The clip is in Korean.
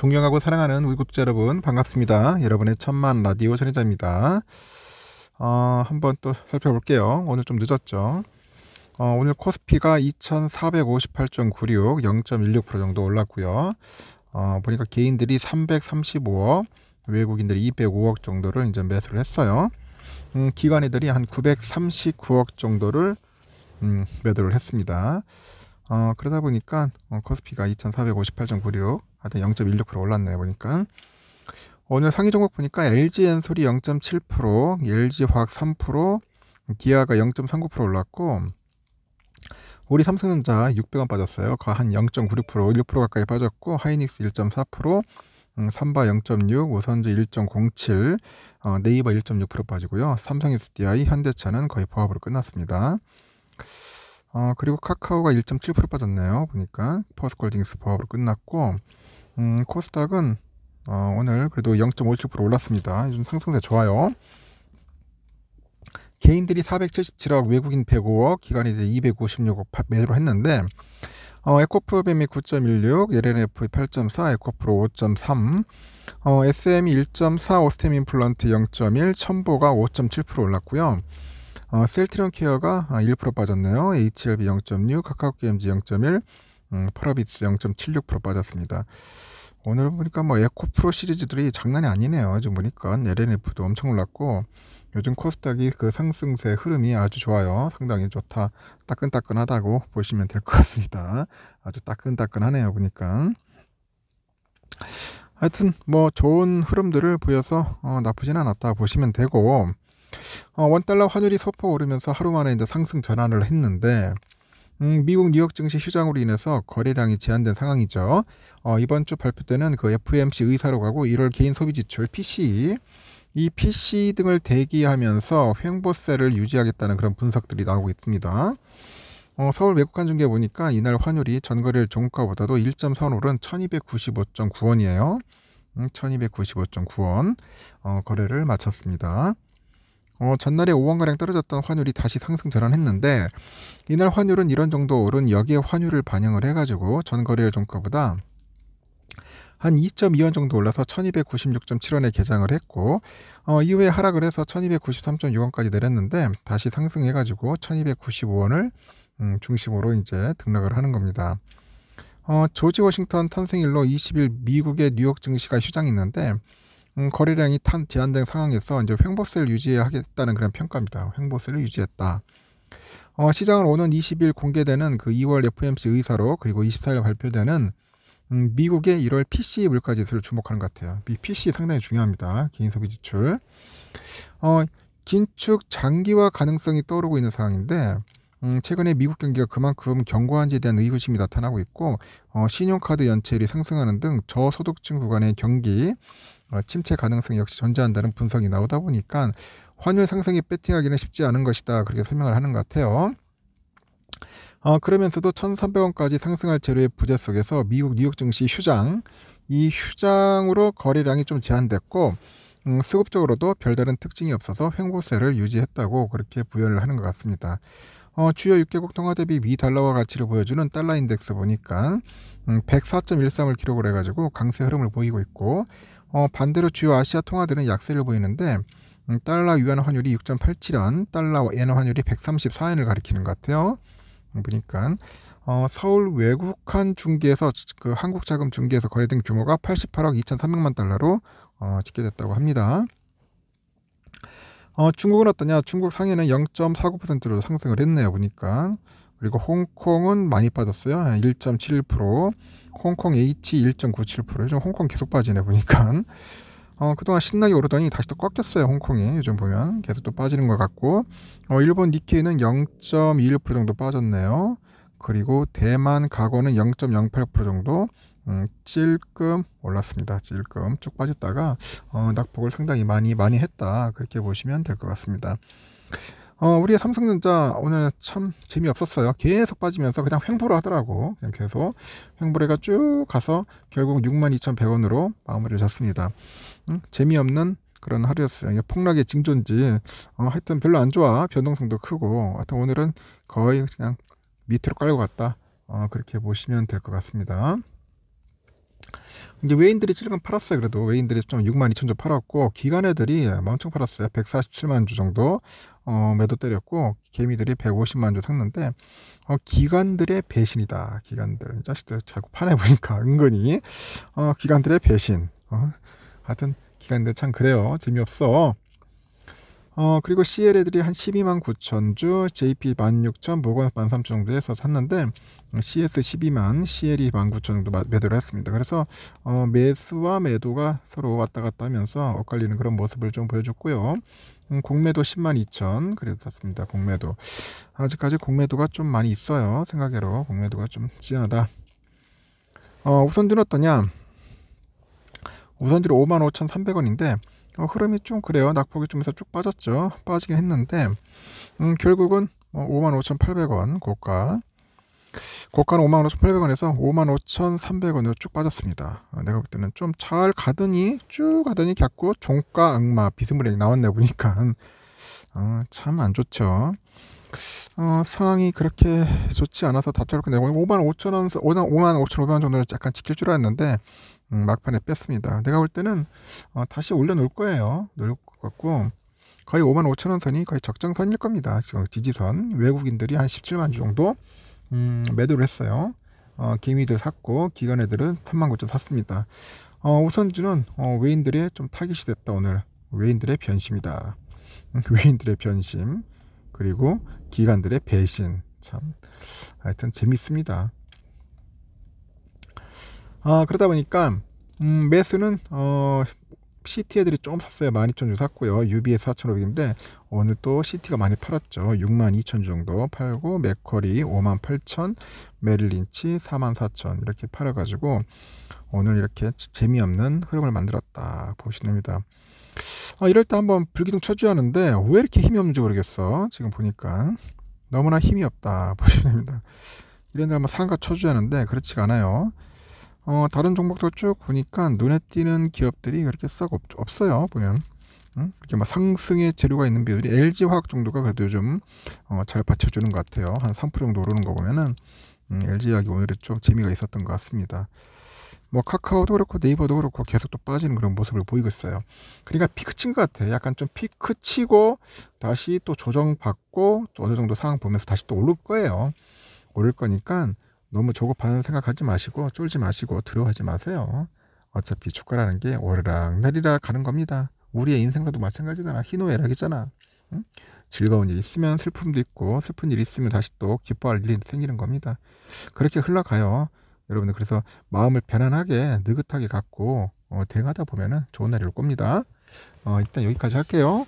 존경하고 사랑하는 우리 구독자 여러분 반갑습니다. 여러분의 천만 라디오 전혜자입니다. 한번 또 살펴볼게요. 오늘 좀 늦었죠. 오늘 코스피가 2458.96 0.16% 정도 올랐고요. 보니까 개인들이 335억, 외국인들이 205억 정도를 이제 매수를 했어요. 기관애들이 한 939억 정도를 매도를 했습니다. 그러다 보니까 코스피가 2458.96 하여튼 0.16% 올랐네요. 보니까 오늘 상위 종목 보니까 LG엔솔이 0.7%, LG화학 3%, 기아가 0.39% 올랐고 우리 삼성전자 600원 빠졌어요. 한 0.96%, 1% 가까이 빠졌고 하이닉스 1.4%, 삼바 0.6, 우선주 1.07, 네이버 1.6% 빠지고요. 삼성 SDI, 현대차는 거의 보합으로 끝났습니다. 그리고 카카오가 1.7% 빠졌네요. 보니까 포스코홀딩스 보합으로 끝났고 코스닥은 오늘 그래도 0.57% 올랐습니다. 요즘 상승세 좋아요. 개인들이 477억, 외국인 105억, 기관이 이제 256억 매도를 했는데 에코프로뱀이 9.16, LNF 8.4, 에코프로 5.3, SM이 1.4, 오스템 임플란트 0.1, 첨보가 5.7% 올랐고요. 셀트리온 케어가 1% 빠졌네요. HLB 0.6, 카카오게임즈 0.1, 파라비츠 0.76% 빠졌습니다. 오늘 보니까 에코프로 시리즈들이 장난이 아니네요. 지금 보니까 LNF도 엄청 올랐고 요즘 코스닥이 그 상승세 흐름이 아주 좋아요. 상당히 좋다. 따끈따끈하다고 보시면 될 것 같습니다. 아주 따끈따끈하네요. 보니까 하여튼 좋은 흐름들을 보여서 나쁘진 않았다 보시면 되고 원달러 환율이 소폭 오르면서 하루 만에 이제 상승 전환을 했는데 미국 뉴욕 증시 휴장으로 인해서 거래량이 제한된 상황이죠. 이번 주 발표되는 그 FOMC 의사로 가고 1월 개인 소비 지출 PCE, 이 PCE 등을 대기하면서 횡보세를 유지하겠다는 그런 분석들이 나오고 있습니다. 서울 외국환 중계 보니까 이날 환율이 전거래일 종가보다도 1.4원 오른 1295.9원이에요. 1295.9원 거래를 마쳤습니다. 전날에 5원가량 떨어졌던 환율이 다시 상승 전환했는데 이날 환율은 이런 정도 오른 역의 환율을 반영을 해가지고 전거래일 종가보다 한 2.2원 정도 올라서 1296.7원에 개장을 했고 이후에 하락을 해서 1293.6원까지 내렸는데 다시 상승해가지고 1295원을 중심으로 이제 등락을 하는 겁니다. 조지 워싱턴 탄생일로 20일 미국의 뉴욕 증시가 휴장이 있는데 거래량이 제한된 상황에서 이제 횡보세를 유지하겠다는 그런 평가입니다. 횡보세를 유지했다. 시장은 오는 20일 공개되는 그 2월 FOMC 의사로 그리고 24일 발표되는 미국의 1월 PCE 물가지수를 주목하는 것 같아요. 이 PCE 상당히 중요합니다. 개인 소비 지출. 긴축 장기화 가능성이 떠오르고 있는 상황인데 최근에 미국 경기가 그만큼 견고한지에 대한 의구심이 나타나고 있고 신용카드 연체율이 상승하는 등 저소득층 구간의 경기 침체 가능성이 역시 존재한다는 분석이 나오다 보니까 환율 상승이 배팅하기는 쉽지 않은 것이다. 그렇게 설명을 하는 것 같아요. 그러면서도 1,300원까지 상승할 재료의 부재 속에서 미국 뉴욕 증시 휴장, 이 휴장으로 거래량이 좀 제한됐고 수급적으로도 별다른 특징이 없어서 횡보세를 유지했다고 그렇게 부연을 하는 것 같습니다. 주요 6개국 통화 대비 미 달러화 가치를 보여주는 달러 인덱스 보니까 104.13을 기록을 해가지고 강세 흐름을 보이고 있고 반대로 주요 아시아 통화들은 약세를 보이는데 달러 위안 환율이 6.87원, 달러 엔 환율이 134엔을 가리키는 것 같아요. 보니까 서울 외국환 중개에서 그 한국자금 중개에서 거래된 규모가 88억 2,300만 달러로 집계됐다고 합니다. 중국은 어떠냐? 중국 상해는 0.49%로 상승을 했네요. 보니까. 그리고 홍콩은 많이 빠졌어요. 1.71%, 홍콩 H 1.97%. 요즘 홍콩 계속 빠지네 보니까. 그동안 신나게 오르더니 다시 또 꺾였어요. 홍콩이 요즘 보면 계속 또 빠지는 것 같고 일본 니케이는 0.21% 정도 빠졌네요. 그리고 대만 가고는 0.08% 정도 찔끔 올랐습니다. 찔끔 쭉 빠졌다가 낙폭을 상당히 많이 했다. 그렇게 보시면 될 것 같습니다. 우리 삼성전자 오늘 참 재미없었어요. 계속 빠지면서 그냥 횡보를 하더라고. 그냥 계속 횡보를 쭉 가서 결국 62,100원으로 마무리를 졌습니다. 재미없는 그런 하루였어요. 폭락의 징조인지 하여튼 별로 안 좋아. 변동성도 크고 하여튼 오늘은 거의 그냥 밑으로 깔고 갔다. 그렇게 보시면 될 것 같습니다. 이제 외인들이 찔끔 팔았어요. 그래도 외인들이 좀 62,000주 팔았고 기관 애들이 엄청 팔았어요. 147만 주 정도 매도 때렸고 개미들이 150만 주 샀는데 기관들의 배신이다. 기관들 이 자식들 자꾸 파내 보니까 은근히 기관들의 배신. 하여튼 기관들 참 그래요. 재미없어. 그리고 CL 애들이 한 129,000주, JP 16,000, 모건 13,000 정도 해서 샀는데 CS 12만, CL이 19,000 정도 매도를 했습니다. 그래서 매수와 매도가 서로 왔다 갔다 하면서 엇갈리는 그런 모습을 좀 보여줬고요. 공매도 102,000 그래도 샀습니다. 공매도 아직까지 공매도가 좀 많이 있어요. 생각외로 공매도가 좀 진하다. 우선주는 어떠냐? 우선주로 55,300원인데 흐름이 좀 그래요. 낙폭이 좀 해서 쭉 빠졌죠. 빠지긴 했는데 결국은 55,800원 고가는 55,800원에서 55,300원으로 쭉 빠졌습니다. 내가 볼 때는 좀 잘 가더니 쭉 가더니 자꾸 종가 악마 비스무리하게 나왔네 보니까 참 안 좋죠. 상황이 그렇게 좋지 않아서 답답할 건데 55,000원, 55,500원 정도를 약간 지킬 줄 알았는데 막판에 뺐습니다. 내가 볼 때는 다시 올려놓을 거예요. 놓을 것 같고 거의 55,000원 선이 거의 적정선일 겁니다. 지금 지지선 외국인들이 한 17만 주 정도 매도를 했어요. 개미들 샀고 기관 애들은 39,000 샀습니다. 우선주는 외인들의 좀 타깃이 됐다. 오늘 외인들의 변심이다. 외인들의 변심 그리고 기관들의 배신 참 하여튼 재밌습니다. 그러다 보니까 매수는 CT 애들이 좀 샀어요. 12,000주 샀고요. UBS 4,500인데 오늘 또 CT가 많이 팔았죠. 62,000주 정도 팔고 맥쿼리 58,000, 메릴린치 44,000 이렇게 팔아가지고 오늘 이렇게 재미없는 흐름을 만들었다 보시면 됩니다. 이럴 때 한번 불기둥 쳐줘야 하는데 왜 이렇게 힘이 없는지 모르겠어. 지금 보니까 너무나 힘이 없다 보시면 됩니다. 이런 데 한번 상가 쳐줘야 하는데 그렇지가 않아요. 다른 종목들 쭉 보니까 눈에 띄는 기업들이 그렇게 썩 없어요. 보면 이렇게 막 상승의 재료가 있는 비율이 LG화학 정도가 그래도 요즘 잘 받쳐주는 것 같아요. 한 3% 정도 오르는 거 보면은 LG화학이 오늘은 좀 재미가 있었던 것 같습니다. 뭐 카카오도 그렇고 네이버도 그렇고 계속 또 빠지는 그런 모습을 보이고 있어요. 그러니까 피크 친 것 같아. 약간 좀 피크 치고 다시 또 조정받고 또 어느 정도 상황 보면서 다시 또 오를 거예요. 오를 거니까 너무 조급하는 생각하지 마시고 쫄지 마시고 두려워하지 마세요. 어차피 주가라는 게 오르락 내리락 가는 겁니다. 우리의 인생사도 마찬가지잖아. 희노애락이잖아. 응? 즐거운 일 있으면 슬픔도 있고 슬픈 일 있으면 다시 또 기뻐할 일이 생기는 겁니다. 그렇게 흘러가요. 여러분들 그래서 마음을 편안하게 느긋하게 갖고 대응하다 보면은 좋은 날이 올 겁니다. 일단 여기까지 할게요.